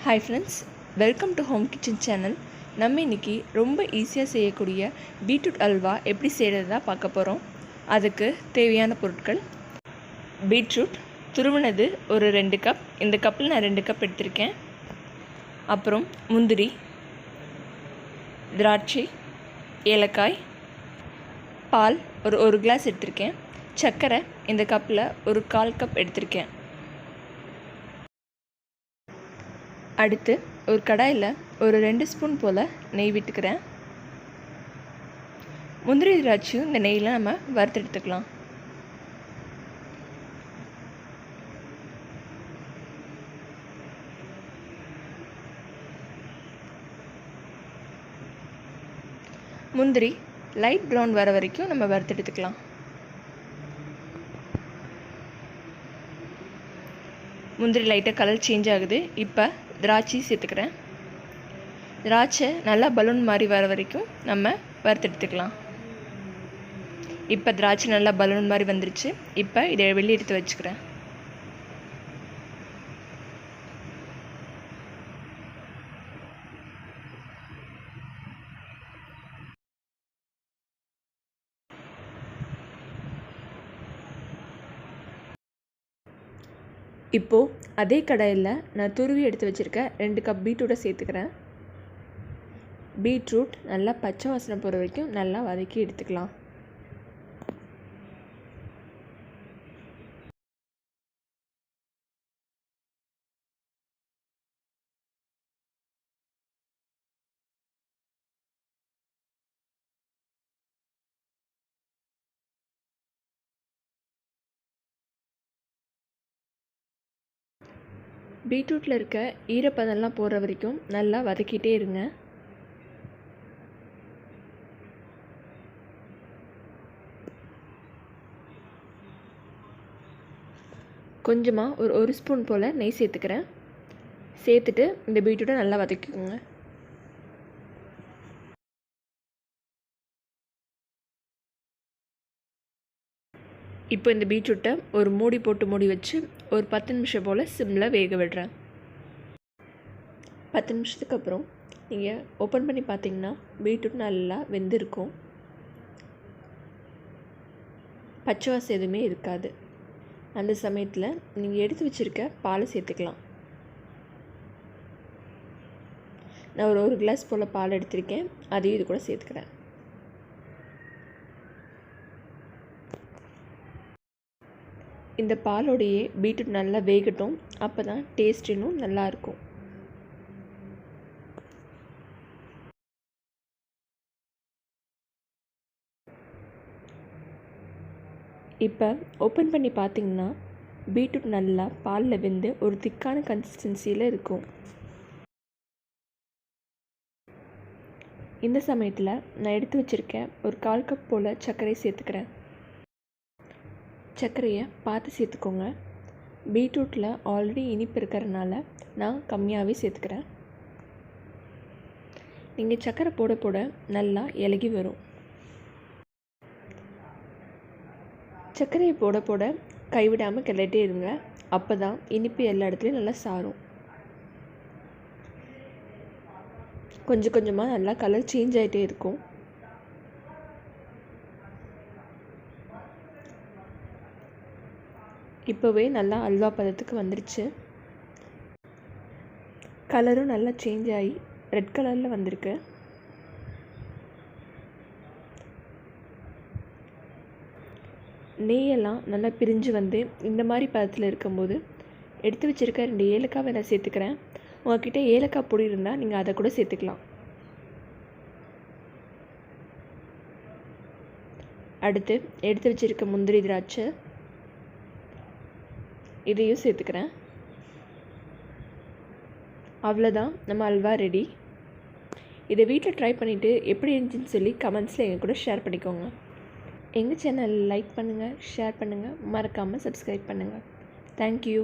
Hi friends, welcome to home kitchen channel. நம்ம இன்றைக்கி ரொம்ப ஈஸியாக செய்யக்கூடிய பீட்ரூட் அல்வா எப்படி செய்கிறதா பார்க்க போகிறோம். அதுக்கு தேவையான பொருட்கள்: பீட்ரூட் துருவினது ஒரு 2 கப். இந்த கப்பில் நான் 2 கப் எடுத்திருக்கேன். அப்புறம் முந்திரி, திராட்சை, ஏலக்காய், பால் ஒரு கிளாஸ் எடுத்திருக்கேன். சர்க்கரை இந்த கப்பில் ஒரு 1/4 கப் எடுத்திருக்கேன். அடுத்து ஒரு கடாயில் ஒரு 2 ஸ்பூன் போல் நெய் விட்டுக்கிறேன். முந்திரி திராட்சையும் இந்த நெய்யில் நம்ம வறுத்து எடுத்துக்கலாம். முந்திரி லைட் ப்ரௌன் வர வரைக்கும் நம்ம வறுத்து எடுத்துக்கலாம். முந்திரி லைட்டாக கலர் சேஞ்ச் ஆகுது. இப்போ திராட்சை சேர்த்துக்கிறேன். திராட்சை நல்லா பலூன் மாதிரி வர வரைக்கும் நம்ம வறுத்து எடுத்துக்கலாம். இப்போ திராட்சை நல்லா பலூன் மாதிரி வந்துருச்சு. இப்போ இதை வெளியே எடுத்து வச்சுக்கிறேன். இப்போது அதே கடாயில் நான் துருவி எடுத்து வச்சுருக்க 2 கப் பீட்ரூட்டை சேர்த்துக்கிறேன். பீட்ரூட் நல்லா பச்சை வாசனை போகிற வரைக்கும் நல்லா வதக்கி எடுத்துக்கலாம். பீட்ரூட்டில் இருக்க ஈரப்பதம்லாம் போகிற வரைக்கும் நல்லா வதக்கிட்டே இருங்க. கொஞ்சமாக ஒரு ஸ்பூன் போல் நெய் சேர்த்துக்கிறேன். சேர்த்துட்டு இந்த பீட்ரூட்டை நல்லா வதக்கிக்கோங்க. இப்போ இந்த பீட்ரூட்டை ஒரு மூடி போட்டு மூடி வச்சு ஒரு 10 நிமிஷம் போல் சிம்மில் வேக விடுறேன். 10 நிமிஷத்துக்கு அப்புறம் நீங்கள் ஓப்பன் பண்ணி பார்த்தீங்கன்னா பீட்ரூட் நல்லா வெந்திருக்கும். பச்சை வாசம் எதுவுமே இருக்காது. அந்த சமயத்தில் நீங்கள் எடுத்து வச்சுருக்க பாலை சேர்த்துக்கலாம். நான் ஒரு கிளாஸ் போல் பால் எடுத்திருக்கேன். அதையும் இது கூட சேர்த்துக்கிறேன். இந்த பாலோடையே பீட்ரூட் நல்லா வேகட்டும். அப்போ தான் டேஸ்ட் இன்னும் நல்லாயிருக்கும். இப்போ ஓப்பன் பண்ணி பார்த்திங்கன்னா பீட்ரூட் நல்லா பாலில் வெந்து ஒரு திக்கான கன்சிஸ்டன்சியில் இருக்கும். இந்த சமயத்தில் நான் எடுத்து வச்சுருக்கேன் ஒரு 1/4 கப் போல் சர்க்கரை சேர்த்துக்கிறேன். சர்க்கரையை பார்த்து சேர்த்துக்கோங்க. பீட்ரூட்டில் ஆல்ரெடி இனிப்பு இருக்கிறதுனால நான் கம்மியாகவே சேர்த்துக்கிறேன். நீங்கள் சர்க்கரை போட போட நல்லா இலகி வரும். சர்க்கரையை போட போட கைவிடாமல் கிளறிட்டே இருங்க. அப்போ தான் இனிப்பு எல்லா இடத்துலையும் நல்லா சாரும். கொஞ்சம் கொஞ்சமாக நல்லா கலர் சேஞ்ச் ஆகிட்டே இருக்கும். இப்போவே நல்லா அல்வா பதத்துக்கு வந்துருச்சு. கலரும் நல்லா சேஞ்ச் ஆகி ரெட் கலரில் வந்திருக்கு. நெய்யெல்லாம் நல்லா பிரிஞ்சு வந்து இந்த மாதிரி பதத்தில் இருக்கும்போது எடுத்து வச்சுருக்க 2 ஏலக்காவை நான் சேர்த்துக்கிறேன். உங்கள்கிட்ட ஏலக்காய் பொடி இருந்தால் நீங்கள் அதை கூட சேர்த்துக்கலாம். அடுத்து எடுத்து வச்சுருக்க முந்திரி திராட்சை இதையும் சேர்த்துக்கிறேன். அவ்வளோதான், நம்ம அல்வா ரெடி. இதை வீட்டில் ட்ரை பண்ணிவிட்டு எப்படி இருந்துச்சுன்னு சொல்லி கமெண்ட்ஸில் எங்கள் கூட ஷேர் பண்ணிக்கோங்க. எங்கள் சேனல் லைக் பண்ணுங்கள், ஷேர் பண்ணுங்கள், மறக்காமல் சப்ஸ்கிரைப் பண்ணுங்கள். தேங்க்யூ.